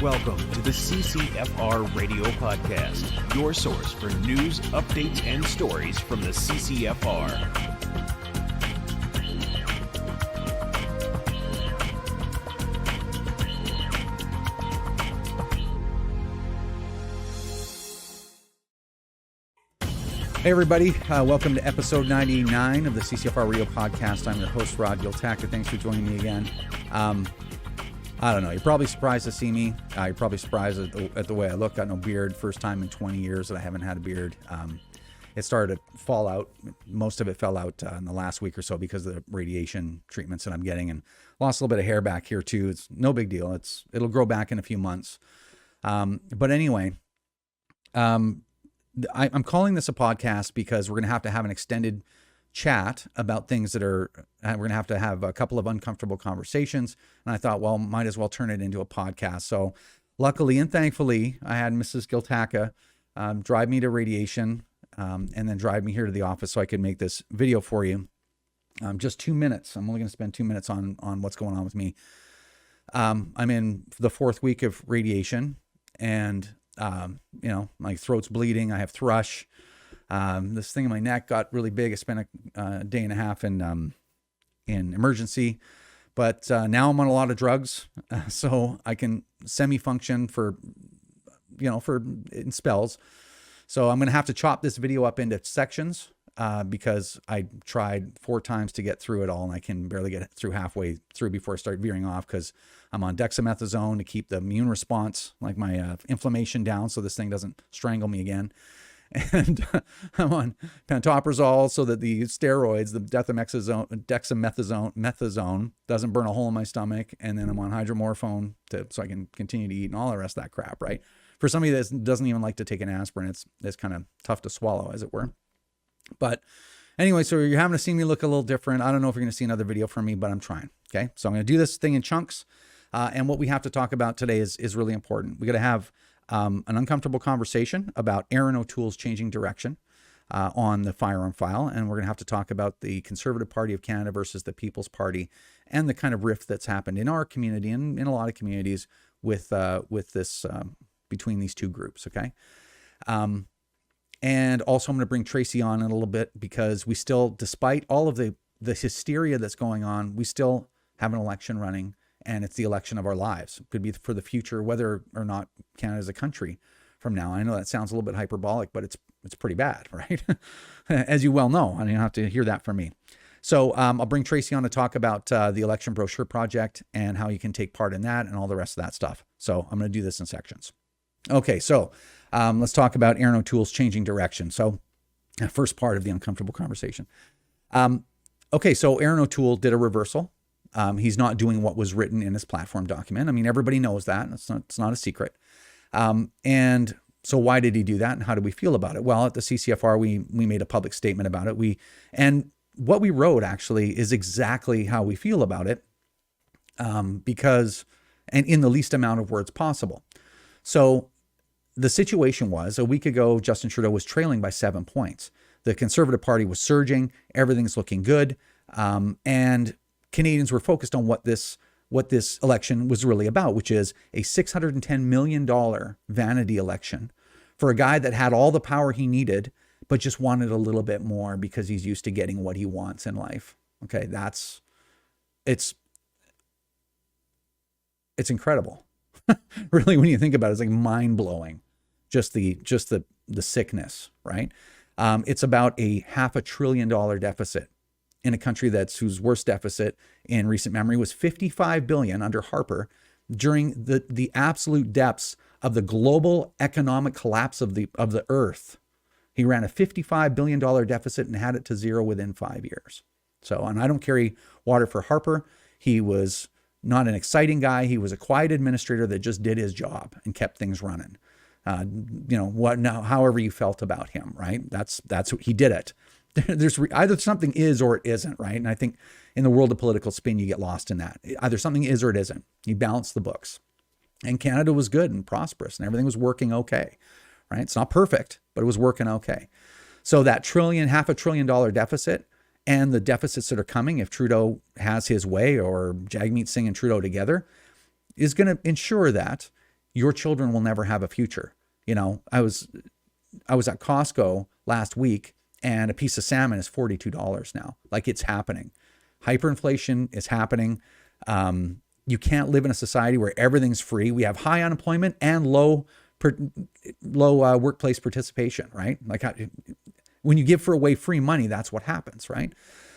Welcome to the CCFR Radio Podcast, your source for news, updates, and stories from the CCFR. Hey everybody, welcome to episode 99 of the CCFR Radio Podcast. I'm your host, Rod Giltacker. Thanks for joining me again. I don't know, you're probably surprised to see me. You're probably surprised at the way I look. Got no beard, first time in 20 years that I haven't had a beard. It started to fall out. Most of it fell out in the last week or so because of the radiation treatments that I'm getting, and lost a little bit of hair back here too. It's no big deal. It'll grow back in a few months. But anyway, I'm calling this a podcast because we're going to have an extended chat about things that are, we're going to have a couple of uncomfortable conversations. And I thought, well, might as well turn it into a podcast. So luckily and thankfully, I had Mrs. Giltacker drive me to radiation and then drive me here to the office so I could make this video for you. Just 2 minutes. I'm only going to spend 2 minutes on what's going on with me. I'm in the 4th week of radiation, and my throat's bleeding. I have thrush. This thing in my neck got really big. I spent a day and a half in emergency, but now I'm on a lot of drugs, so I can semi-function in spells. So I'm going to have to chop this video up into sections because I tried 4 times to get through it all, and I can barely get through halfway through before I start veering off because I'm on dexamethasone to keep the immune response, like my inflammation, down so this thing doesn't strangle me again. And I'm on pantoprazole so that the steroids, the dexamethasone doesn't burn a hole in my stomach. And then I'm on hydromorphone so I can continue to eat and all the rest of that crap, right? For somebody that doesn't even like to take an aspirin, it's kind of tough to swallow, as it were. But anyway, so you're having to see me look a little different. I don't know if you're going to see another video from me, but I'm trying. Okay. So I'm going to do this thing in chunks. And what we have to talk about today is really important. We got to have an uncomfortable conversation about Erin O'Toole's changing direction on the firearm file. And we're going to have to talk about the Conservative Party of Canada versus the People's Party and the kind of rift that's happened in our community and in a lot of communities with this, between these two groups. Okay. And also I'm going to bring Tracey on in a little bit because we still, despite all of the hysteria that's going on, we still have an election running. And it's the election of our lives. It could be for the future, whether or not Canada is a country from now. I know that sounds a little bit hyperbolic, but it's pretty bad, right? As you well know, and you have to hear that from me. So I'll bring Tracey on to talk about the election brochure project and how you can take part in that and all the rest of that stuff. So I'm going to do this in sections. Okay, so let's talk about Erin O'Toole's changing direction. So first part of the uncomfortable conversation. Okay, so Erin O'Toole did a reversal. He's not doing what was written in his platform document. I mean, everybody knows that. It's not a secret. And so why did he do that? And how do we feel about it? Well, at the CCFR, we made a public statement about it. And what we wrote actually is exactly how we feel about it, because in the least amount of words possible. So the situation was, a week ago, Justin Trudeau was trailing by 7 points. The Conservative Party was surging. Everything's looking good. And Canadians were focused on what this election was really about, which is a $610 million vanity election for a guy that had all the power he needed, but just wanted a little bit more because he's used to getting what he wants in life. Okay, it's incredible. Really, when you think about it, it's like mind blowing. Just the sickness, right? It's about a $500 billion deficit in a country whose worst deficit in recent memory was $55 billion under Harper during the absolute depths of the global economic collapse of the earth. He ran a $55 billion deficit and had it to zero within 5 years. So, and I don't carry water for Harper. He was not an exciting guy. He was a quiet administrator that just did his job and kept things running. However you felt about him, right? That's what he did it. There's either something is or it isn't, right? And I think in the world of political spin, you get lost in that. Either something is or it isn't. You balance the books. And Canada was good and prosperous and everything was working okay, right? It's not perfect, but it was working okay. So that $500 billion deficit and the deficits that are coming if Trudeau has his way, or Jagmeet Singh and Trudeau together, is going to ensure that your children will never have a future. You know, I was at Costco last week and a piece of salmon is $42 now. Like, it's happening. Hyperinflation is happening. You can't live in a society where everything's free. We have high unemployment and low workplace participation, right? Like, when you give away free money, that's what happens, right?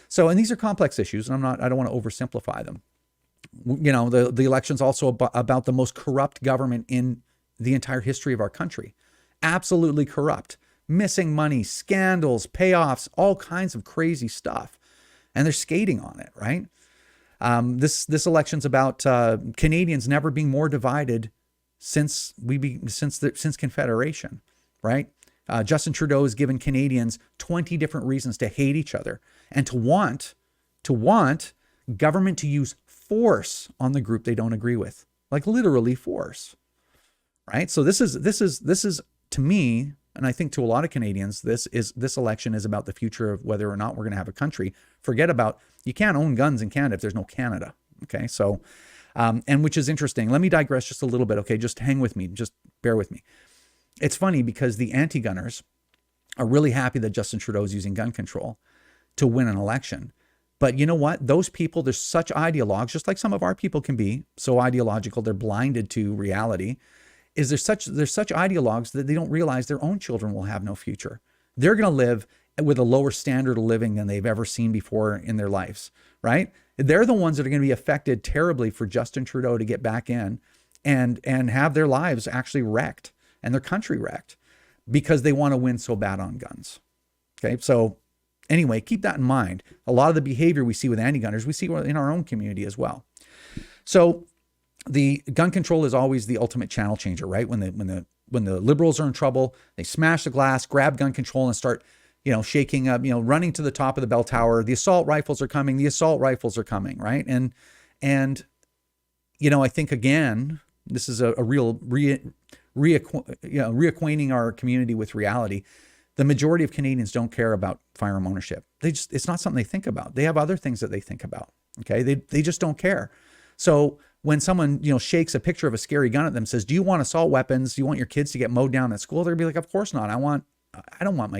So, and these are complex issues, and I don't want to oversimplify them. You know, the election's also about the most corrupt government in the entire history of our country. Absolutely corrupt, missing money, scandals, payoffs, all kinds of crazy stuff. And they're skating on it, right? This election's about Canadians never being more divided since Confederation, right? Justin Trudeau has given Canadians 20 different reasons to hate each other and to want government to use force on the group they don't agree with, like literally force, right? So this is to me, and I think to a lot of Canadians, this election is about the future of whether or not we're going to have a country. Forget about, you can't own guns in Canada if there's no Canada. Okay, so and which is interesting. Let me digress just a little bit. Okay, just hang with me, just bear with me. It's funny because the anti-gunners are really happy that Justin Trudeau is using gun control to win an election. But you know what? Those people, they're such ideologues, just like some of our people can be so ideological, they're blinded to reality. They're such ideologues that they don't realize their own children will have no future. They're going to live with a lower standard of living than they've ever seen before in their lives, right? They're the ones that are going to be affected terribly for Justin Trudeau to get back in and have their lives actually wrecked and their country wrecked because they want to win so bad on guns. Okay, so anyway, keep that in mind. A lot of the behavior we see with anti-gunners, we see in our own community as well. So the gun control is always the ultimate channel changer, right? When the liberals are in trouble, they smash the glass, grab gun control, and start, shaking up, running to the top of the bell tower. The assault rifles are coming. The assault rifles are coming, right? And I think again, this is a real reacquainting our community with reality. The majority of Canadians don't care about firearm ownership. It's not something they think about. They have other things that they think about. Okay, they just don't care. So when someone, shakes a picture of a scary gun at them, says, "Do you want assault weapons? Do you want your kids to get mowed down at school?" They're gonna be like, "Of course not. I don't want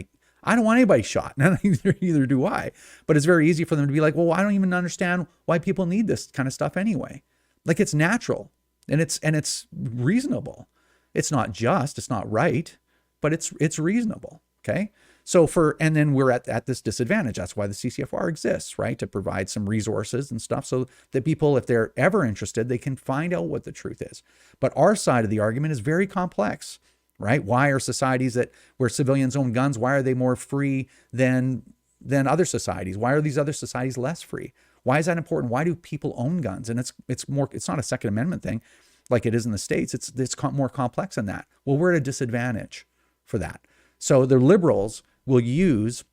anybody shot." Neither do I. But it's very easy for them to be like, "Well, I don't even understand why people need this kind of stuff anyway." Like, it's natural and it's reasonable. It's not just, it's not right, but it's reasonable. Okay. So and then we're at this disadvantage. That's why the CCFR exists, right? To provide some resources and stuff so that people, if they're ever interested, they can find out what the truth is. But our side of the argument is very complex, right? Why are societies where civilians own guns, why are they more free than other societies? Why are these other societies less free? Why is that important? Why do people own guns? And it's not a Second Amendment thing like it is in the States. It's more complex than that. Well, we're at a disadvantage for that. So the liberals will use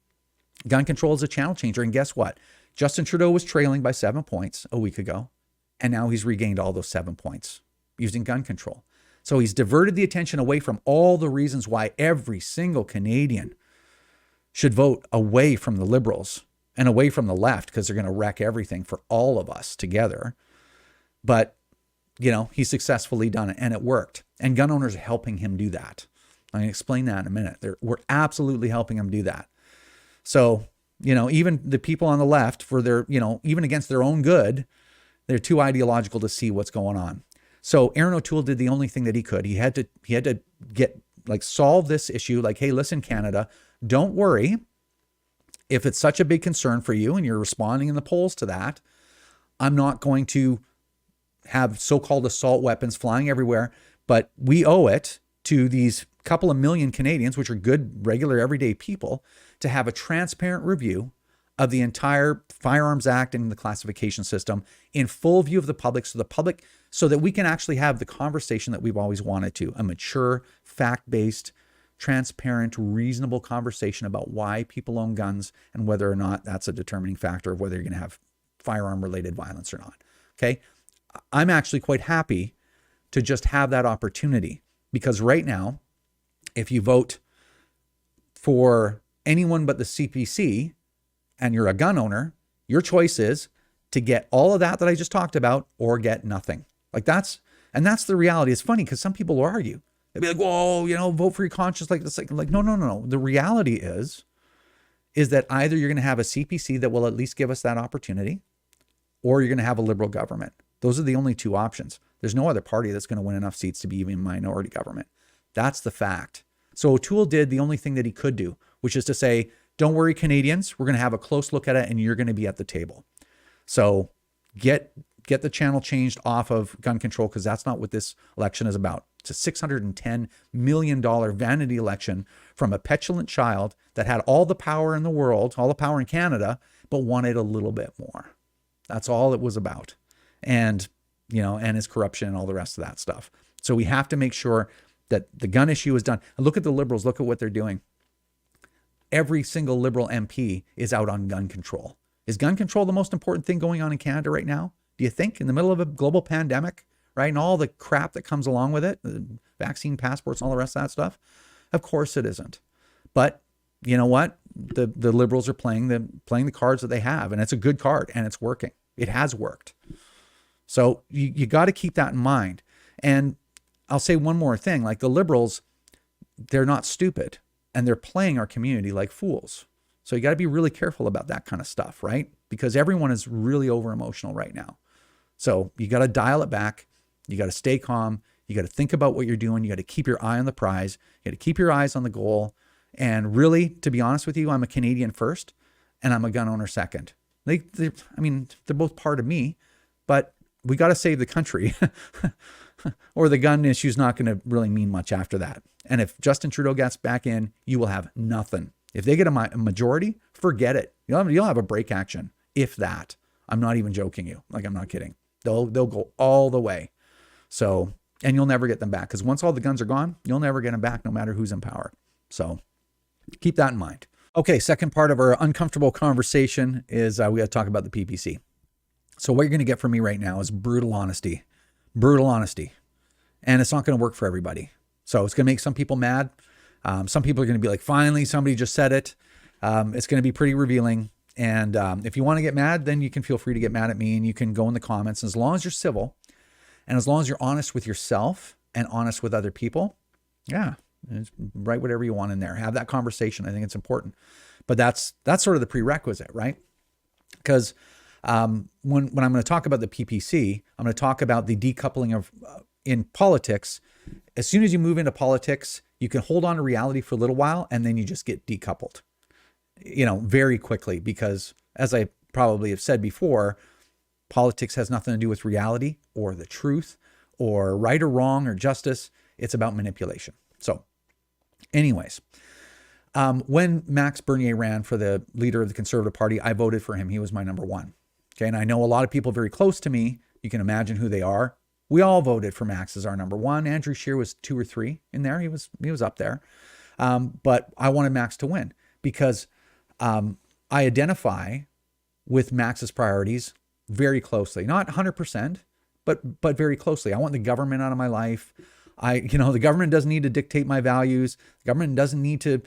gun control as a channel changer. And guess what? Justin Trudeau was trailing by 7 points a week ago. And now he's regained all those 7 points using gun control. So he's diverted the attention away from all the reasons why every single Canadian should vote away from the liberals and away from the left, because they're going to wreck everything for all of us together. But, he's successfully done it and it worked. And gun owners are helping him do that. I'm going to explain that in a minute. We're absolutely helping them do that. So, even the people on the left, for their, even against their own good, they're too ideological to see what's going on. So Erin O'Toole did the only thing that he could. He had to solve this issue. Like, hey, listen, Canada, don't worry. If it's such a big concern for you and you're responding in the polls to that, I'm not going to have so-called assault weapons flying everywhere, but we owe it to these couple of million Canadians, which are good, regular, everyday people, to have a transparent review of the entire Firearms Act and the classification system in full view of the public, so that we can actually have the conversation that we've always wanted to, a mature, fact-based, transparent, reasonable conversation about why people own guns and whether or not that's a determining factor of whether you're going to have firearm-related violence or not. Okay? I'm actually quite happy to just have that opportunity, because right now, if you vote for anyone but the CPC and you're a gun owner, your choice is to get all of that I just talked about or get nothing. Like, that's, And that's the reality. It's funny because some people will argue. They'll be like, whoa, vote for your conscience. Like this, like no. The reality is that either you're going to have a CPC that will at least give us that opportunity, or you're going to have a liberal government. Those are the only two options. There's no other party that's going to win enough seats to be even a minority government. That's the fact. So O'Toole did the only thing that he could do, which is to say, don't worry, Canadians, we're going to have a close look at it and you're going to be at the table. So get the channel changed off of gun control, because that's not what this election is about. It's a $610 million vanity election from a petulant child that had all the power in the world, all the power in Canada, but wanted a little bit more. That's all it was about. And, and his corruption and all the rest of that stuff. So we have to make sure that the gun issue is done. And look at the Liberals. Look at what they're doing. Every single Liberal MP is out on gun control. Is gun control the most important thing going on in Canada right now? Do you think, in the middle of a global pandemic, right? And all the crap that comes along with it, the vaccine passports and all the rest of that stuff? Of course it isn't. But you know what? The Liberals are playing the cards that they have, and it's a good card, and it's working. It has worked. So you got to keep that in mind. And I'll say one more thing, like the Liberals, they're not stupid, and they're playing our community like fools. So you got to be really careful about that kind of stuff, right? Because everyone is really over emotional right now. So you got to dial it back. You got to stay calm. You got to think about what you're doing. You got to keep your eye on the prize. You got to keep your eyes on the goal. And really, to be honest with you, I'm a Canadian first, and I'm a gun owner second. They're both part of me, but we got to save the country, or the gun issue is not going to really mean much after that. And if Justin Trudeau gets back in, you will have nothing. If they get a majority, forget it. You'll have a break action, if that. I'm not even joking you. Like, I'm not kidding. They'll go all the way. So, and you'll never get them back, because once all the guns are gone, you'll never get them back, no matter who's in power. So keep that in mind. Okay, second part of our uncomfortable conversation is we got to talk about the PPC. So what you're going to get from me right now is brutal honesty. Brutal honesty. And it's not going to work for everybody. So it's going to make some people mad. Some people are going to be like, finally, somebody just said it. It's going to be pretty revealing. And if you want to get mad, then you can feel free to get mad at me, and you can go in the comments. As long as you're civil, and as long as you're honest with yourself and honest with other people, yeah, write whatever you want in there. Have that conversation. I think it's important. But that's sort of the prerequisite, right? Because when I'm going to talk about the PPC, I'm going to talk about the decoupling of in politics. As soon as you move into politics, you can hold on to reality for a little while, and then you just get decoupled, very quickly, because as I probably have said before, politics has nothing to do with reality or the truth or right or wrong or justice. It's about manipulation. So anyways, when Max Bernier ran for the leader of the Conservative Party, I voted for him. He was my number one. Okay. And I know a lot of people very close to me. You can imagine who they are. We all voted for Max as our number one. Andrew Scheer was 2 or 3 in there. He was up there. But I wanted Max to win, because I identify with Max's priorities very closely, not 100%, but very closely. I want the government out of my life. The government doesn't need to dictate my values. The government doesn't need to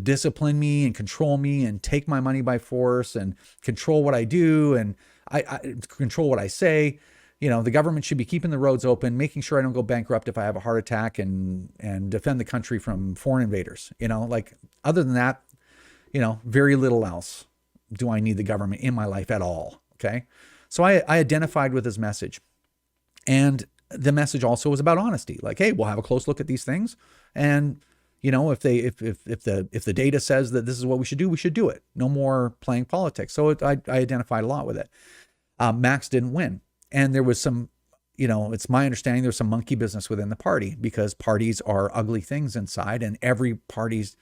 discipline me and control me and take my money by force and control what I do, and I control what I say. The government should be keeping the roads open, making sure I don't go bankrupt if I have a heart attack, and defend the country from foreign invaders. Other than that, very little else do I need the government in my life at all. Okay. So I identified with his message, and the message also was about honesty. Like, hey, we'll have a close look at these things. And, if the data says that this is what we should do it. No more playing politics. So I identified a lot with it. Max didn't win. And there was some, it's my understanding there's some monkey business within the party, because parties are ugly things inside, and every party's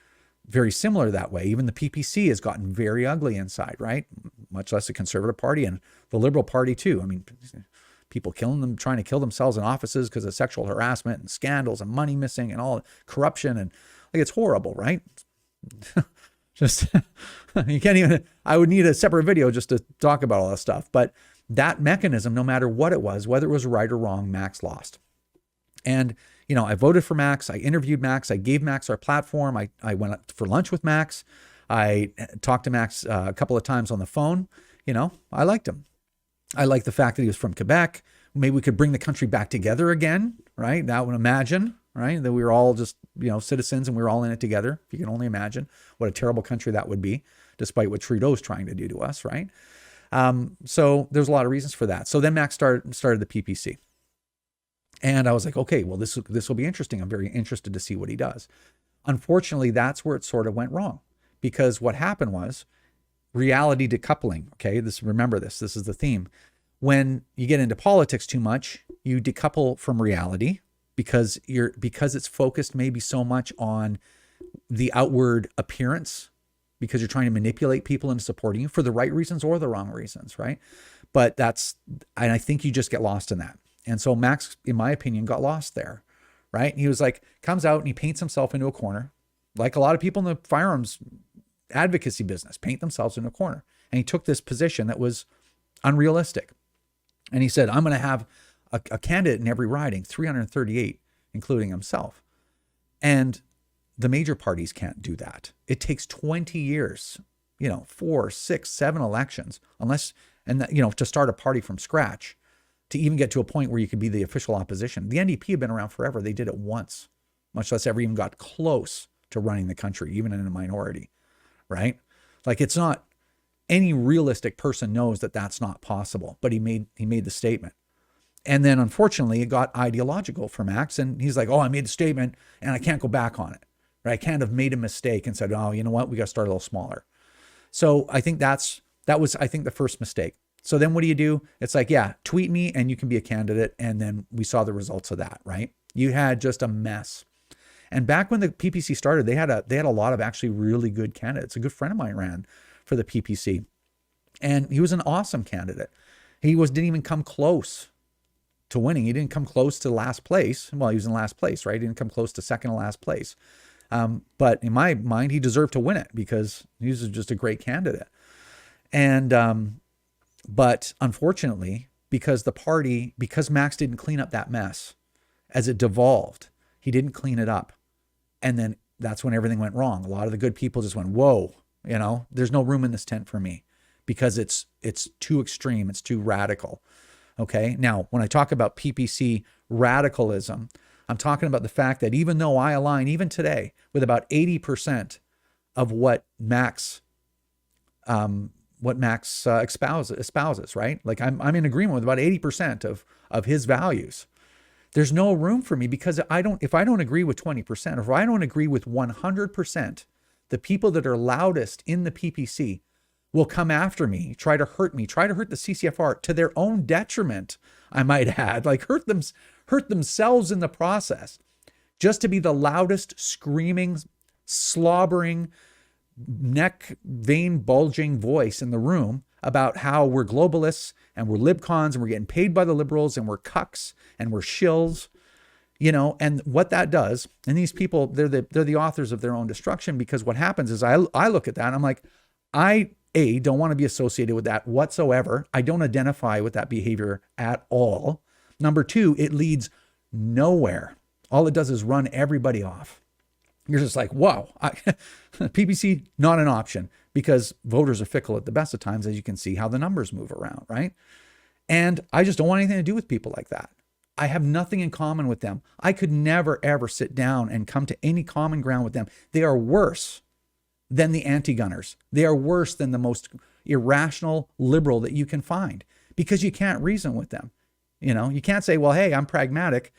very similar that way. Even the PPC has gotten very ugly inside, right? Much less the Conservative Party, and the Liberal Party too. I mean, people trying to kill themselves in offices because of sexual harassment and scandals and money missing and all corruption. And like, it's horrible, right? Just, you can't even, I would need a separate video just to talk about all that stuff. But that mechanism, no matter what it was, whether it was right or wrong, Max lost. And, I voted for Max. I interviewed Max. I gave Max our platform. I went out for lunch with Max. I talked to Max a couple of times on the phone. I liked him. I liked the fact that he was from Quebec. maybe we could bring the country back together again, right? That would imagine, right? That we were all just, citizens and we were all in it together. If you can only imagine what a terrible country that would be, despite what Trudeau's trying to do to us, right? So there's a lot of reasons for that. So then Max started the PPC. And I was like, okay, well, this will be interesting. I'm very interested to see what he does. Unfortunately, that's where it sort of went wrong, because what happened was reality decoupling. Okay, remember this is the theme. When you get into politics too much, you decouple from reality because it's focused maybe so much on the outward appearance, because you're trying to manipulate people into supporting you for the right reasons or the wrong reasons, right? But and I think you just get lost in that. And so Max, in my opinion, got lost there, right? He was like, comes out and he paints himself into a corner, like a lot of people in the firearms advocacy business paint themselves into a corner. And he took this position that was unrealistic. And he said, I'm going to have a candidate in every riding, 338, including himself. And the major parties can't do that. It takes 20 years, 4, 6, 7 elections, to start a party from scratch, to even get to a point where you could be the official opposition. The NDP have been around forever. They did it once, much less ever even got close to running the country, even in a minority, right? Like, it's not, any realistic person knows that that's not possible, but he made the statement. And then unfortunately it got ideological for Max, and he's like, oh, I made the statement and I can't go back on it, right? I can't have made a mistake and said, oh, you know what? We got to start a little smaller. So I think that was the first mistake. So then what do? It's like, yeah, tweet me and you can be a candidate. And then we saw the results of that, right? You had just a mess. And back when the PPC started, they had a lot of actually really good candidates. A good friend of mine ran for the PPC, and he was an awesome candidate. He didn't even come close to winning. He didn't come close to last place. Well, he was in last place, right? He didn't come close to second to last place. But in my mind, he deserved to win it because he was just a great candidate. And, but unfortunately, because Max didn't clean up that mess as it devolved, he didn't clean it up. And then that's when everything went wrong. A lot of the good people just went, whoa, there's no room in this tent for me, because it's too extreme. It's too radical. Okay. Now, when I talk about PPC radicalism, I'm talking about the fact that even though I align even today with about 80% of what Max espouses, right? Like I'm in agreement with about 80% of his values. There's no room for me, because if I don't agree with 20%, or if I don't agree with 100%, the people that are loudest in the PPC will come after me, try to hurt the CCFR to their own detriment, I might add, like hurt themselves in the process, just to be the loudest, screaming, slobbering, neck vein bulging voice in the room about how we're globalists and we're libcons and we're getting paid by the liberals and we're cucks and we're shills, and what that does. And these people, they're the authors of their own destruction, because what happens is I look at that and I'm like, I don't want to be associated with that whatsoever. I don't identify with that behavior at all. Number two, it leads nowhere. All it does is run everybody off. You're just like, whoa, PPC, not an option, because voters are fickle at the best of times, as you can see how the numbers move around, right? And I just don't want anything to do with people like that. I have nothing in common with them. I could never, ever sit down and come to any common ground with them. They are worse than the anti-gunners. They are worse than the most irrational liberal that you can find, because you can't reason with them. You can't say, well, hey, I'm pragmatic.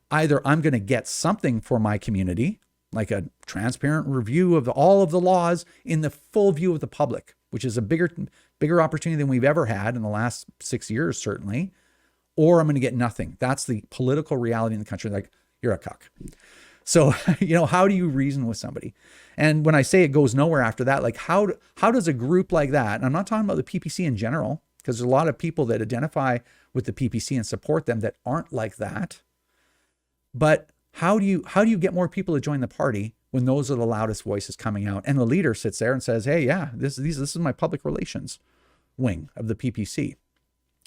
Either I'm going to get something for my community, like a transparent review of all of the laws in the full view of the public, which is a bigger opportunity than we've ever had in the last 6 years, certainly, or I'm going to get nothing. That's the political reality in the country. Like, you're a cuck. So, how do you reason with somebody? And when I say it goes nowhere after that, like how does a group like that, and I'm not talking about the PPC in general, because there's a lot of people that identify with the PPC and support them that aren't like that. But how do you get more people to join the party when those are the loudest voices coming out? And the leader sits there and says, hey, yeah, this is my public relations wing of the PPC.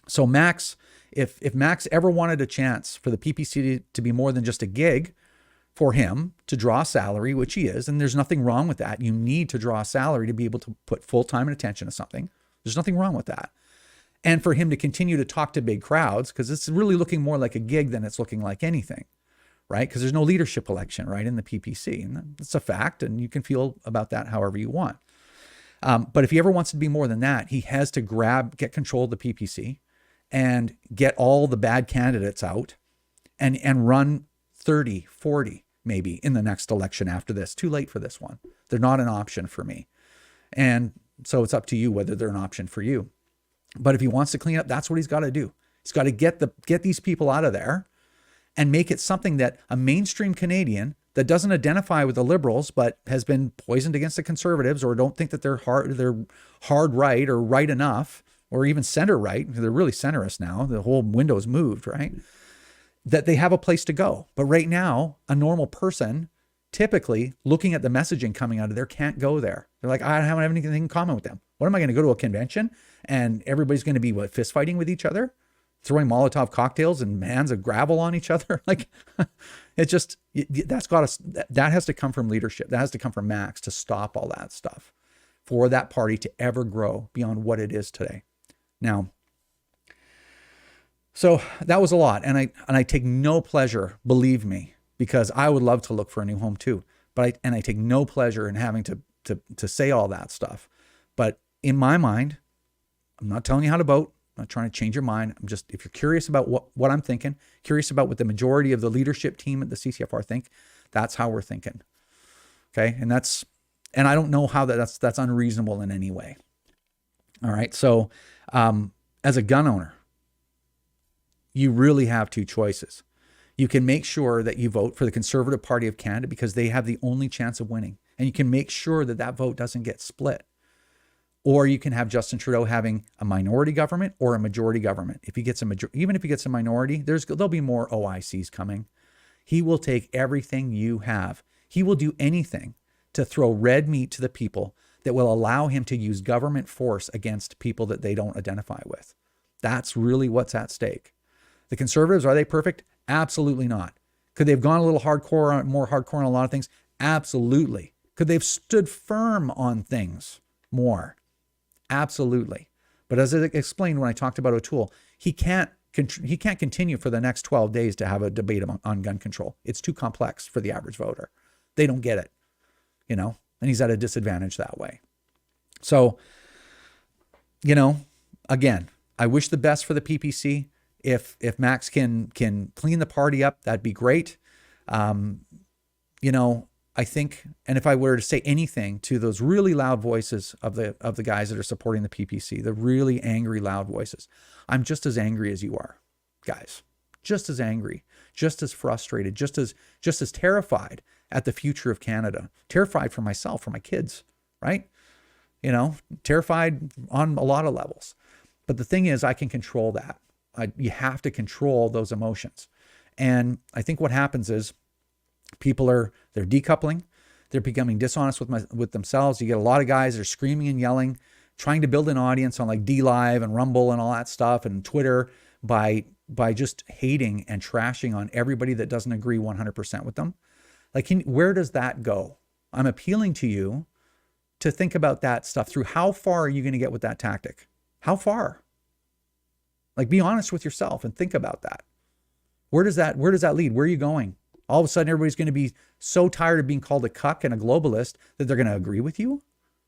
So Max, if Max ever wanted a chance for the PPC to be more than just a gig, for him to draw salary, which he is, and there's nothing wrong with that. You need to draw salary to be able to put full time and attention to something. There's nothing wrong with that. and for him to continue to talk to big crowds, because it's really looking more like a gig than it's looking like anything, right? Because there's no leadership election, right, in the PPC. And that's a fact, and you can feel about that however you want. But if he ever wants to be more than that, he has to get control of the PPC and get all the bad candidates out and run 30, 40 maybe in the next election after this. Too late for this one. They're not an option for me. And so it's up to you whether they're an option for you. But if he wants to clean up, that's what he's got to do. He's got to get these people out of there and make it something that a mainstream Canadian that doesn't identify with the Liberals but has been poisoned against the Conservatives, or don't think that they're hard right or right enough, or even center right. They're really centrist now. The whole window's moved, right? That they have a place to go. But right now, a normal person, typically looking at the messaging coming out of there, can't go there. They're like, I don't have anything in common with them. What am I going to go to a convention and everybody's going to be fist fighting with each other, throwing Molotov cocktails and hands of gravel on each other? Like, it's just, that has to come from leadership. That has to come from Max to stop all that stuff for that party to ever grow beyond what it is today. Now, so that was a lot. And I take no pleasure, believe me, because I would love to look for a new home too. But I take no pleasure in having to say all that stuff. But in my mind, I'm not telling you how to vote. I'm not trying to change your mind. I'm just, if you're curious about what I'm thinking, curious about what the majority of the leadership team at the CCFR think, that's how we're thinking. Okay. And I don't know how that's unreasonable in any way. All right. So, as a gun owner, you really have two choices. You can make sure that you vote for the Conservative Party of Canada because they have the only chance of winning. And you can make sure that vote doesn't get split. Or you can have Justin Trudeau having a minority government or a majority government. If he gets even if he gets a minority, there'll be more OICs coming. He will take everything you have. He will do anything to throw red meat to the people that will allow him to use government force against people that they don't identify with. That's really what's at stake. The Conservatives, are they perfect? Absolutely not. Could they have gone a little more hardcore on a lot of things? Absolutely. Could they have stood firm on things more? Absolutely. But as I explained when I talked about O'Toole, he can't continue for the next 12 days to have a debate on gun control. It's too complex for the average voter. They don't get it, and he's at a disadvantage that way. So, again, I wish the best for the PPC. If Max can clean the party up, that'd be great. I think, and if I were to say anything to those really loud voices of the guys that are supporting the PPC, the really angry, loud voices, I'm just as angry as you are, guys. Just as angry, just as frustrated, just as terrified at the future of Canada. Terrified for myself, for my kids, right? Terrified on a lot of levels. But the thing is, I can control that. You have to control those emotions. And I think what happens is they're decoupling. They're becoming dishonest with themselves. You get a lot of guys that are screaming and yelling, trying to build an audience on like DLive and Rumble and all that stuff and Twitter by just hating and trashing on everybody that doesn't agree 100% with them. Like, where does that go? I'm appealing to you to think about that stuff through. How far are you going to get with that tactic? How far? Like, be honest with yourself and think about that. Where does that lead? Where are you going? All of a sudden, everybody's going to be so tired of being called a cuck and a globalist that they're going to agree with you?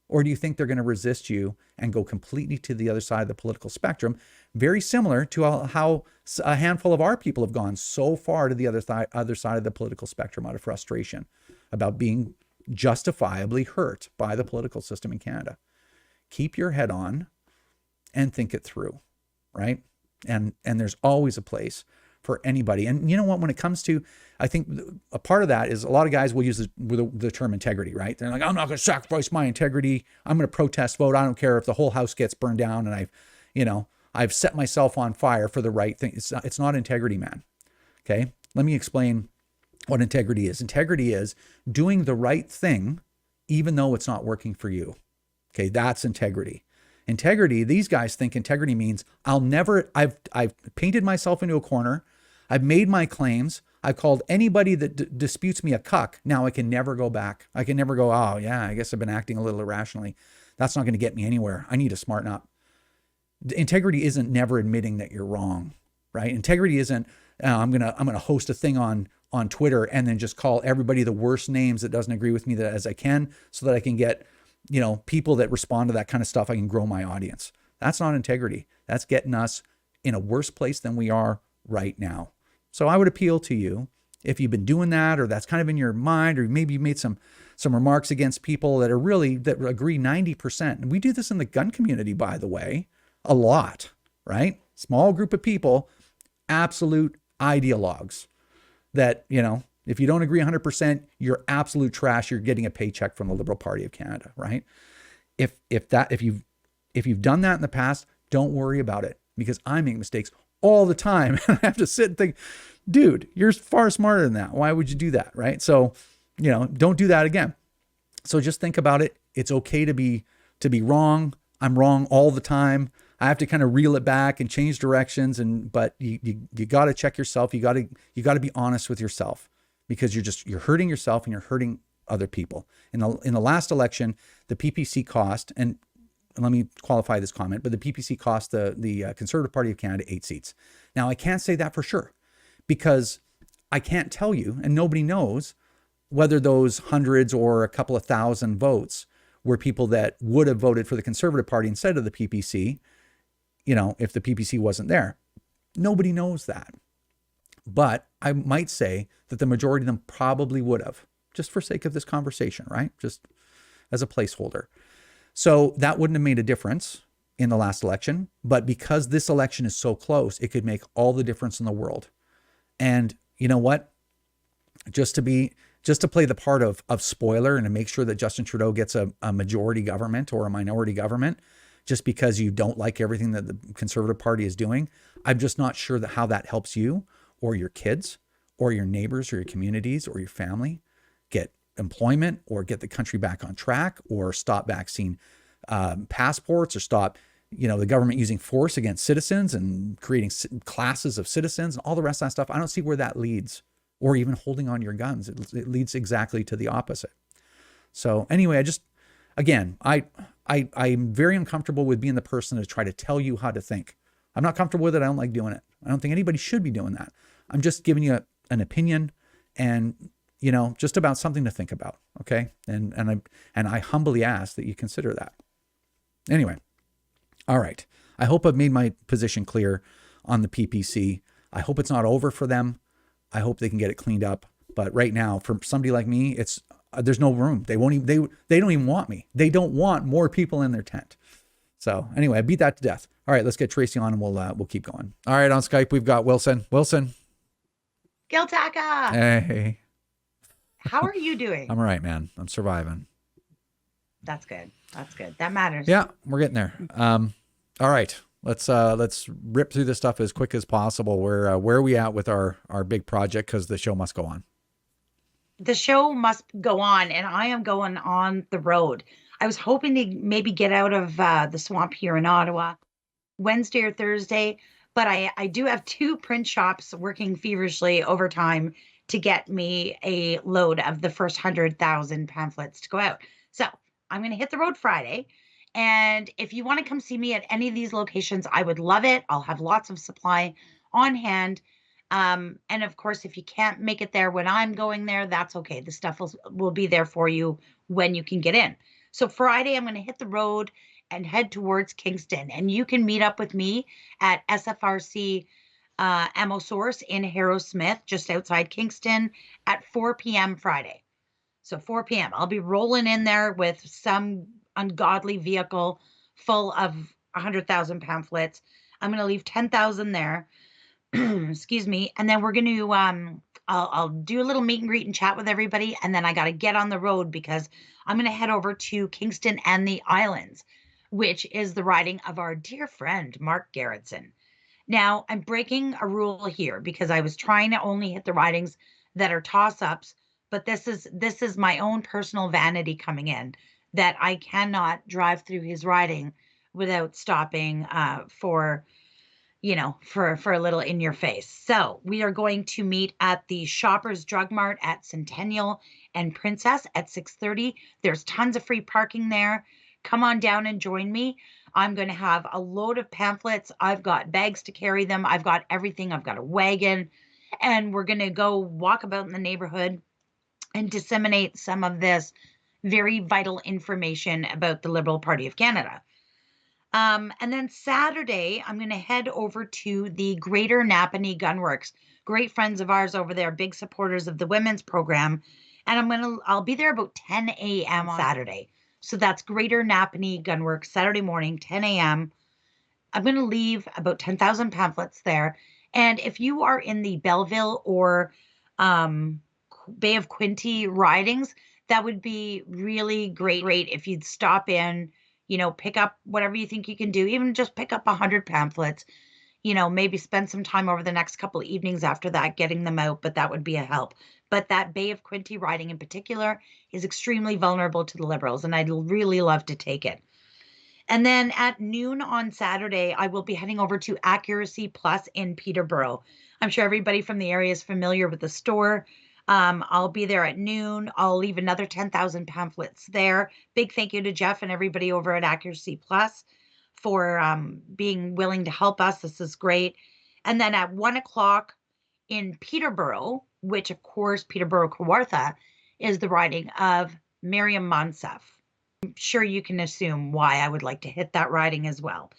Or do you think they're going to resist you and go completely to the other side of the political spectrum? Very similar to how a handful of our people have gone so far to the other side of the political spectrum out of frustration about being justifiably hurt by the political system in Canada. Keep your head on and think it through, right? And there's always a place for anybody. And you know what, when it comes to, I think a part of that is a lot of guys will use the term integrity, right? They're like, I'm not going to sacrifice my integrity. I'm going to protest vote. I don't care if the whole house gets burned down and I've set myself on fire for the right thing. It's not integrity, man. Okay. Let me explain what integrity is. Integrity is doing the right thing, even though it's not working for you. Okay. That's integrity. Integrity, these guys think integrity means I've painted myself into a corner. I've made my claims. I've called anybody that disputes me a cuck. Now I can never go back. I can never go, oh yeah, I guess I've been acting a little irrationally. That's not going to get me anywhere. I need to smarten up. Integrity isn't never admitting that you're wrong, right? Integrity isn't I'm gonna host a thing on Twitter and then just call everybody the worst names that doesn't agree with me that as I can, so that I can get, people that respond to that kind of stuff. I can grow my audience. That's not integrity. That's getting us in a worse place than we are right now. So I would appeal to you, if you've been doing that, or that's kind of in your mind, or maybe you made some remarks against people that agree 90%. And we do this in the gun community, by the way, a lot, right? Small group of people, absolute ideologues that, if you don't agree 100%, you're absolute trash. You're getting a paycheck from the Liberal Party of Canada, right? If you've done that in the past, don't worry about it, because I make mistakes all the time. And I have to sit and think, dude, you're far smarter than that. Why would you do that? Right? So, don't do that again. So just think about it. It's okay to be wrong. I'm wrong all the time. I have to kind of reel it back and change directions. But you got to check yourself. You got to be honest with yourself, because you're hurting yourself and you're hurting other people. In the last election, the PPC cost, and let me qualify this comment, but the PPC cost the Conservative Party of Canada 8 seats. Now, I can't say that for sure, because I can't tell you, and nobody knows, whether those hundreds or a couple of thousand votes were people that would have voted for the Conservative Party instead of the PPC, if the PPC wasn't there. Nobody knows that. But I might say that the majority of them probably would have, just for sake of this conversation, right? Just as a placeholder. So that wouldn't have made a difference in the last election, but because this election is so close, it could make all the difference in the world. And you know what? Just to play the part of spoiler and to make sure that Justin Trudeau gets a majority government or a minority government, just because you don't like everything that the Conservative Party is doing, I'm just not sure that how that helps you or your kids or your neighbors or your communities or your family get employment or get the country back on track or stop vaccine passports or stop, the government using force against citizens and creating classes of citizens and all the rest of that stuff. I don't see where that leads, or even holding on your guns. It leads exactly to the opposite. So anyway, I'm very uncomfortable with being the person to try to tell you how to think. I'm not comfortable with it. I don't like doing it. I don't think anybody should be doing that. I'm just giving you an opinion and, just about something to think about. Okay. And I humbly ask that you consider that. Anyway. All right. I hope I've made my position clear on the PPC. I hope it's not over for them. I hope they can get it cleaned up. But right now, for somebody like me, there's no room. They won't even, they don't even want me. They don't want more people in their tent. So anyway, I beat that to death. All right, let's get Tracey on and we'll keep going. All right, on Skype, we've got Wilson. Wilson. Giltaka. Hey. How are you doing? I'm all right, man. I'm surviving. That's good. That's good. That matters. Yeah, we're getting there. All right, let's rip through this stuff as quick as possible. Where are we at with our big project? Because the show must go on. The show must go on, and I am going on the road. I was hoping to maybe get out of the swamp here in Ottawa Wednesday or Thursday, but I do have 2 print shops working feverishly overtime to get me a load of the first 100,000 pamphlets to go out. So I'm going to hit the road Friday. And if you want to come see me at any of these locations, I would love it. I'll have lots of supply on hand. And of course, if you can't make it there when I'm going there, that's okay. The stuff will be there for you when you can get in. So Friday, I'm going to hit the road and head towards Kingston. And you can meet up with me at SFRC Ammo Source in Harrow-Smith, just outside Kingston, at 4 p.m. Friday. So 4 p.m. I'll be rolling in there with some ungodly vehicle full of 100,000 pamphlets. I'm going to leave 10,000 there. Excuse me. And then we're going to, I'll do a little meet and greet and chat with everybody. And then I got to get on the road because I'm going to head over to Kingston and the Islands, which is the riding of our dear friend, Mark Gerritsen. Now, I'm breaking a rule here because I was trying to only hit the ridings that are toss-ups, but this is my own personal vanity coming in, that I cannot drive through his riding without stopping for a little in your face. So we are going to meet at the Shoppers Drug Mart at Centennial and Princess at 6:30. There's tons of free parking there. come on down and join me. I'm going to have a load of pamphlets. I've got bags to carry them. I've got everything. I've got a wagon, and we're going to go walk about in the neighborhood and disseminate some of this very vital information about the Liberal Party of Canada. And then Saturday, I'm going to head over to the Greater Napanee Gunworks. Great friends of ours over there, big supporters of the women's program. And I'll be there about 10 a.m. on Saturday. So that's Greater Napanee Gunworks, Saturday morning, 10 a.m. I'm going to leave about 10,000 pamphlets there. And if you are in the Belleville or Bay of Quinte ridings, that would be really great if you'd stop in, pick up whatever you think you can do, even just pick up 100 pamphlets, maybe spend some time over the next couple of evenings after that getting them out, but that would be a help. But that Bay of Quinte riding in particular is extremely vulnerable to the Liberals, and I'd really love to take it. And then at noon on Saturday, I will be heading over to Accuracy Plus in Peterborough. I'm sure everybody from the area is familiar with the store. I'll be there at noon. I'll leave another 10,000 pamphlets there. Big thank you to Jeff and everybody over at Accuracy Plus for being willing to help us. This is great. And then at 1 o'clock in Peterborough, which of course Peterborough Kawartha is the riding of Miriam Monsef. I'm sure you can assume why I would like to hit that riding as well.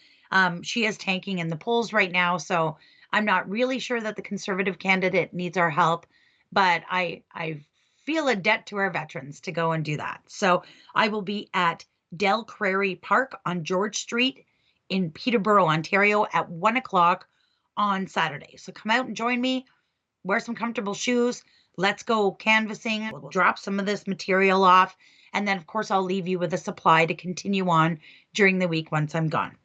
She is tanking in the polls right now, so I'm not really sure that the Conservative candidate needs our help, but I feel a debt to our veterans to go and do that. So I will be at Del Prairie Park on George Street in Peterborough, Ontario at 1 o'clock on Saturday. So come out and join me, wear some comfortable shoes. Let's go canvassing. We'll drop some of this material off. And then, of course, I'll leave you with a supply to continue on during the week once I'm gone.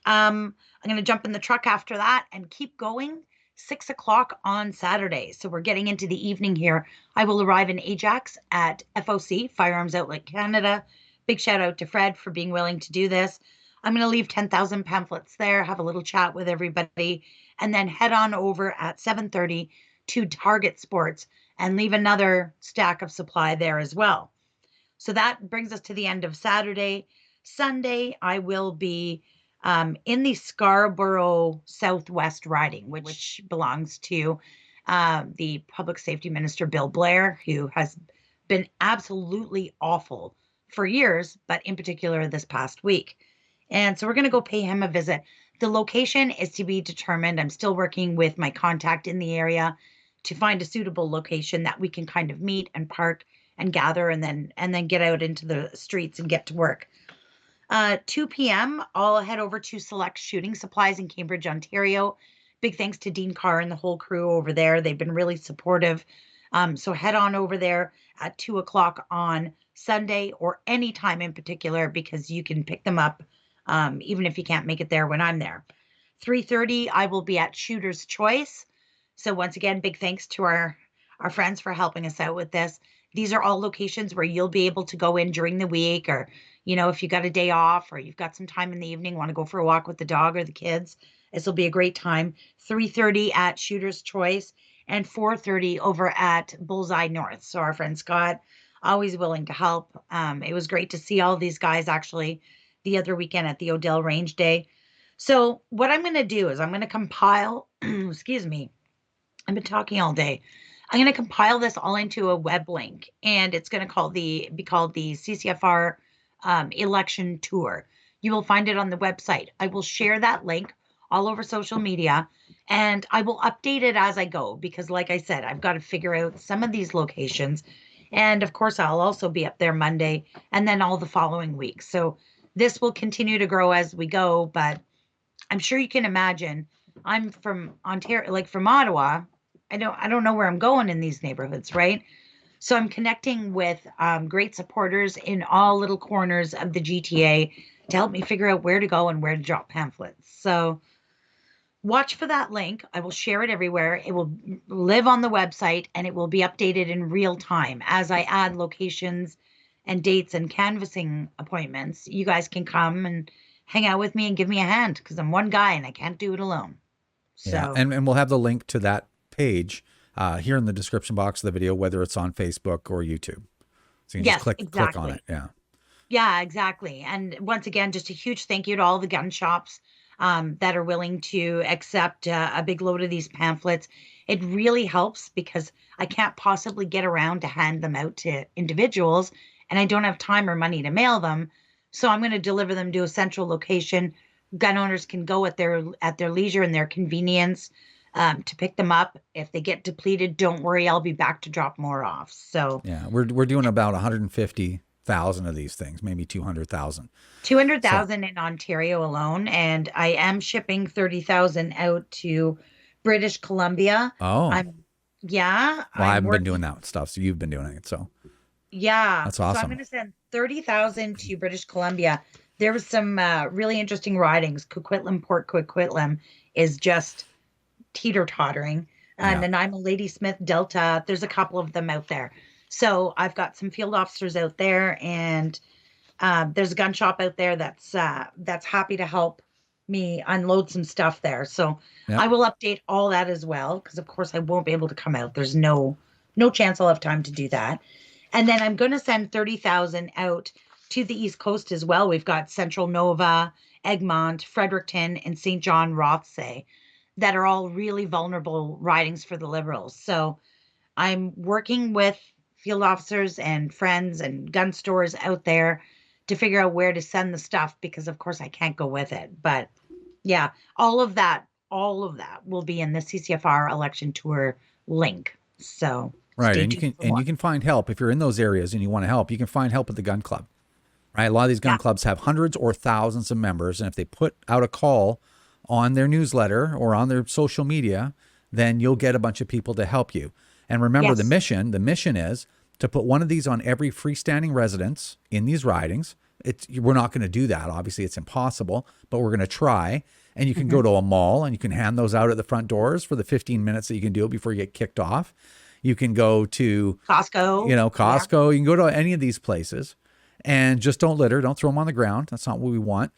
I'm going to jump in the truck after that and keep going. 6 o'clock on Saturday. So we're getting into the evening here. I will arrive in Ajax at FOC, Firearms Outlet Canada. Big shout out to Fred for being willing to do this. I'm going to leave 10,000 pamphlets there, have a little chat with everybody, and then head on over at 7:30 to Target Sports and leave another stack of supply there as well. So that brings us to the end of Saturday. Sunday, I will be in the Scarborough Southwest riding, which belongs to the Public Safety Minister, Bill Blair, who has been absolutely awful for years, but in particular this past week. And so we're going to go pay him a visit. The location is to be determined. I'm still working with my contact in the area to find a suitable location that we can kind of meet and park and gather and then get out into the streets and get to work. 2 p.m., I'll head over to Select Shooting Supplies in Cambridge, Ontario. Big thanks to Dean Carr and the whole crew over there. They've been really supportive. So head on over there at 2 o'clock on Sunday or any time in particular, because you can pick them up even if you can't make it there when I'm there. 3:30, I will be at Shooter's Choice. So once again, big thanks to our friends for helping us out with this. These are all locations where you'll be able to go in during the week, or, if you got a day off or you've got some time in the evening, want to go for a walk with the dog or the kids. This will be a great time. 3:30 at Shooter's Choice and 4:30 over at Bullseye North. So our friend Scott, always willing to help. It was great to see all these guys actually the other weekend at the Odell Range Day. So what I'm going to do is I'm going to compile, excuse me, I've been talking all day. I'm going to compile this all into a web link, and it's going to be called the CCFR election tour. You will find it on the website. I will share that link all over social media, and I will update it as I go, because like I said, I've got to figure out some of these locations. And of course, I'll also be up there Monday and then all the following weeks. So this will continue to grow as we go, but I'm sure you can imagine I'm from Ontario, like from Ottawa. I don't know where I'm going in these neighborhoods, right? So I'm connecting with great supporters in all little corners of the GTA to help me figure out where to go and where to drop pamphlets. So watch for that link. I will share it everywhere. It will live on the website, and it will be updated in real time as I add locations and dates and canvassing appointments. You guys can come and hang out with me and give me a hand, because I'm one guy and I can't do it alone. So, yeah, and we'll have the link to that page here in the description box of the video, whether it's on Facebook or YouTube. So you can just click on it. Yeah. Yeah, exactly. And once again, just a huge thank you to all the gun shops that are willing to accept a big load of these pamphlets. It really helps because I can't possibly get around to hand them out to individuals, and I don't have time or money to mail them. So I'm going to deliver them to a central location. Gun owners can go at their leisure and their convenience to pick them up. If they get depleted, don't worry, I'll be back to drop more off. So Yeah, we're doing about 150,000 of these things, maybe 200,000. 200,000 in Ontario alone, and I am shipping 30,000 out to British Columbia. Oh, I'm yeah, well, I I'm haven't been doing working. that stuff, so you've been doing it. So Yeah, that's so I'm awesome. going to send 30,000 to British Columbia. There was some really interesting ridings. Coquitlam, Port Coquitlam is just teeter-tottering. Yeah. Nanaimo, Ladysmith, Delta, there's a couple of them out there. So I've got some field officers out there, and there's a gun shop out there that's happy to help me unload some stuff there. So I Yep. will update all that as well, because of course I won't be able to come out. There's no chance I'll have time to do that. And then I'm going to send 30,000 out to the East Coast as well. We've got Central Nova, Egmont, Fredericton, and St. John Rothsay that are all really vulnerable ridings for the Liberals. So I'm working with field officers and friends and gun stores out there to figure out where to send the stuff because of course I can't go with it. But yeah, all of that will be in the CCFR election tour link. So Right. stay And you tuned can for more. find help if you're in those areas and you want to help. You can find help at the gun club. Right? A lot of these gun Yeah. clubs have hundreds or thousands of members, and if they put out a call on their newsletter or on their social media, then you'll get a bunch of people to help you. And remember Yes. the mission is to put one of these on every freestanding residence in these ridings. We're not going to do that. Obviously, it's impossible, but we're going to try. And you can go Hmm. to a mall and you can hand those out at the front doors for the 15 minutes that you can do it before you get kicked off. You can go to, Costco. Yeah. Costco. You can go to any of these places and just don't litter. Don't throw them on the ground. That's not what we want.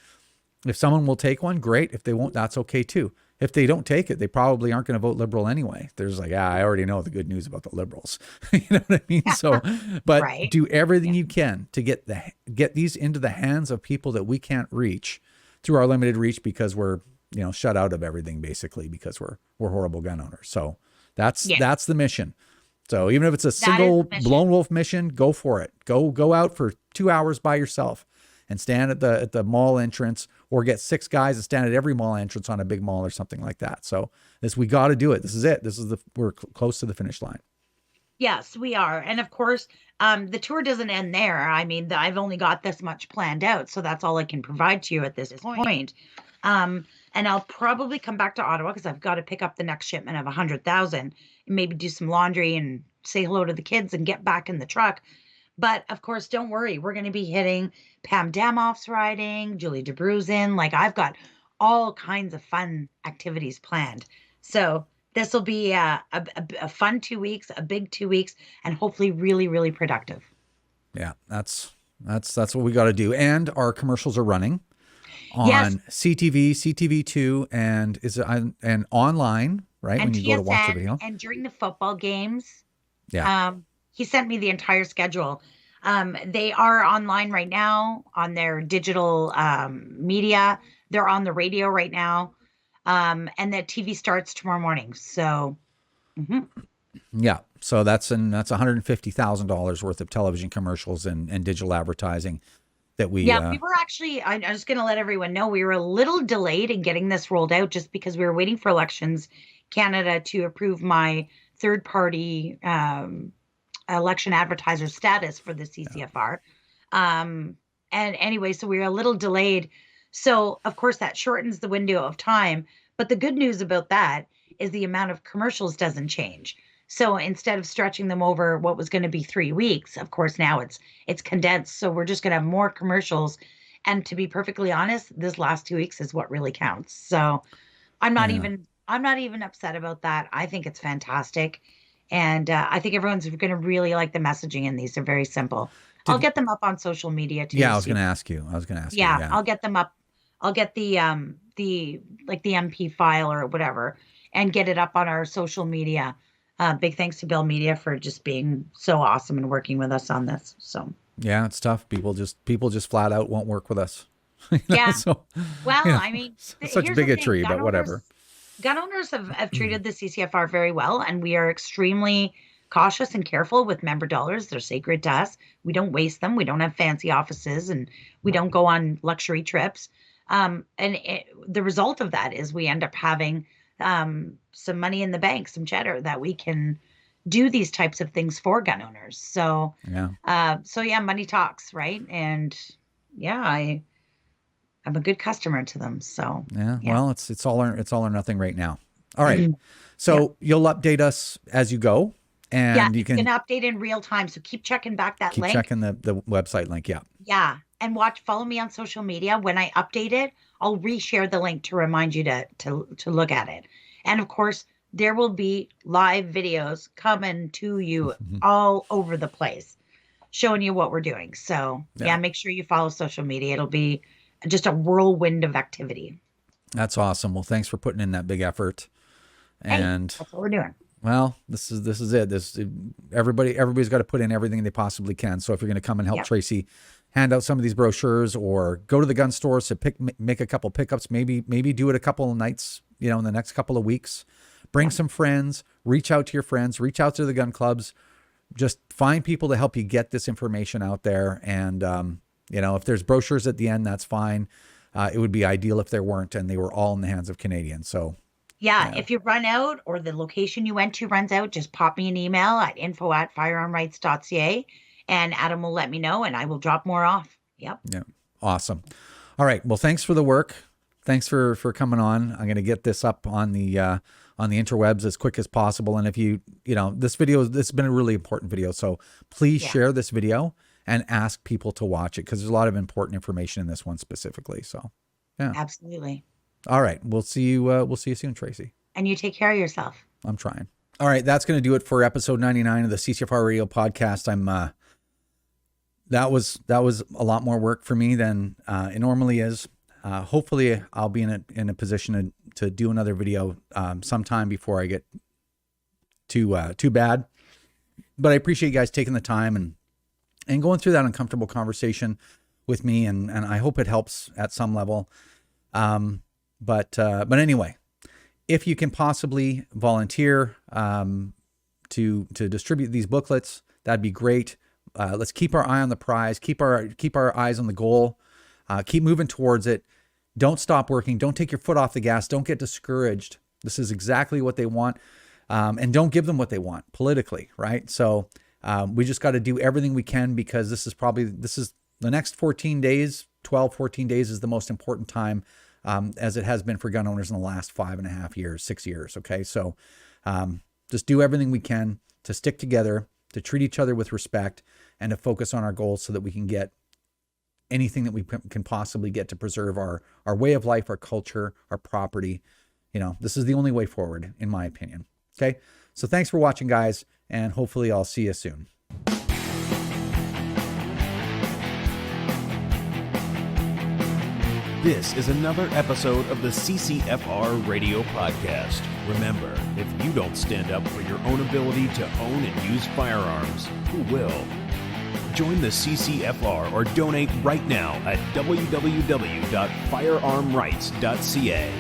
If someone will take one, great. If they won't, that's okay too. If they don't take it, they probably aren't going to vote Liberal anyway. There's like, I already know the good news about the Liberals. You know what I mean? So, but Right. do everything Yeah. you can to get these into the hands of people that we can't reach through our limited reach because we're, shut out of everything basically because we're horrible gun owners. So Yeah. that's the mission. So even if it's a That is single the mission. lone wolf mission, go for it. Go out for 2 hours by yourself and stand at the mall entrance, or get 6 guys and stand at every mall entrance on a big mall or something like that. So we got to do it. This is it. We're close to the finish line. Yes, we are. And of course, the tour doesn't end there. I mean, I've only got this much planned out, so that's all I can provide to you at this point. And I'll probably come back to Ottawa because I've got to pick up the next shipment of 100,000 and maybe do some laundry and say hello to the kids and get back in the truck. But of course, don't worry, we're going to be hitting Pam Damoff's riding, Julie DeBruzen. Like I've got all kinds of fun activities planned. So this will be a fun 2 weeks, a big 2 weeks, and hopefully really, really productive. Yeah, that's what we got to do. And our commercials are running Yes, on CTV, CTV2, and and online, right? and When you go to watch the TSN, video. and during the football games, Yeah. he sent me the entire schedule. They are online right now on their digital media. They're on the radio right now. And the TV starts tomorrow morning. So, mhm. Yeah. So that's $150,000 worth of television commercials and digital advertising that we Yeah, we were actually, I'm just going to let everyone know we were a little delayed in getting this rolled out just because we were waiting for Elections Canada to approve my third party election advertiser status for the CCFR. And anyway, so we were a little delayed. So, of course, that shortens the window of time. But the good news about that is the amount of commercials doesn't change. So instead of stretching them over what was going to be 3 weeks, of course, now it's condensed. So we're just going to have more commercials. And to be perfectly honest, this last 2 weeks is what really counts. So yeah. I'm not even upset about that. I think it's fantastic. And I think everyone's going to really like the messaging in these. They're very simple. I'll Did get them up on social media too. Yeah, I was So going to ask you. yeah, Yeah. I'll get them up. I'll get the like the MP file or whatever and get it up on our social media. Big thanks to Bill Media for just being so awesome and working with us on this. So Yeah, it's tough. People just flat out won't work with us. Yeah. So, Well, I mean, such here's the bigotry, thing. but whatever. Gun owners have treated the CCFR very well, and we are extremely cautious and careful with member dollars. They're sacred to us. We don't waste them. We don't have fancy offices, and we don't go on luxury trips. The result of that is we end up having some money in the bank, some cheddar that we can do these types of things for gun owners. So, Yeah. money talks, right? And yeah, I'm a good customer to them. So Yeah. Well, it's all or nothing right now. All right. Yeah. So you'll update us as you go, and you it's can gonna update in real time. So keep checking back that keep link. checking the website link. Yeah. Yeah. And follow me on social media. When I update it, I'll reshare the link to remind you to look at it. And of course, there will be live videos coming to you all over the place, showing you what we're doing. So yeah, make sure you follow social media. It'll be just a whirlwind of activity. That's awesome. Well, thanks for putting in that big effort. And that's what we're doing. Well, this is it. Everybody's got to put in everything they possibly can. So if you're going to come and help Tracey hand out some of these brochures, or go to the gun stores to make a couple pickups, maybe do it a couple of nights, in the next couple of weeks. Bring some friends, reach out to your friends, reach out to the gun clubs, just find people to help you get this information out there. And, if there's brochures at the end, that's fine. It would be ideal if there weren't, and they were all in the hands of Canadians. So if you run out, or the location you went to runs out, just pop me an email at info@firearmrights.ca, and Adam will let me know, and I will drop more off. Yep. Yeah. Awesome. All right. Well, thanks for the work. Thanks for coming on. I'm going to get this up on the interwebs as quick as possible. And if this has been a really important video. So please share this video and ask people to watch it, because there's a lot of important information in this one specifically. So yeah. Absolutely. All right. We'll see you soon, Tracey. And you take care of yourself. I'm trying. All right. That's going to do it for episode 99 of the CCFR Radio Podcast. That was a lot more work for me than it normally is. Hopefully I'll be in a position to do another video sometime before I get too bad. But I appreciate you guys taking the time and going through that uncomfortable conversation with me, and I hope it helps at some level. But anyway, if you can possibly volunteer to distribute these booklets, that'd be great. Let's keep our eye on the prize, keep our eyes on the goal, keep moving towards it. Don't stop working. Don't take your foot off the gas. Don't get discouraged. This is exactly what they want. And don't give them what they want politically, right? So we just got to do everything we can, because this is the next 14 days, 14 days is the most important time, as it has been for gun owners in the last 5.5 years, 6 years. Okay. So just do everything we can to stick together, to treat each other with respect, and to focus on our goals so that we can get anything that we can possibly get to preserve our way of life, our culture, our property. This is the only way forward, in my opinion. Okay. So thanks for watching, guys, and hopefully I'll see you soon. This is another episode of the CCFR Radio Podcast. Remember, if you don't stand up for your own ability to own and use firearms, who will? Join the CCFR or donate right now at www.firearmrights.ca.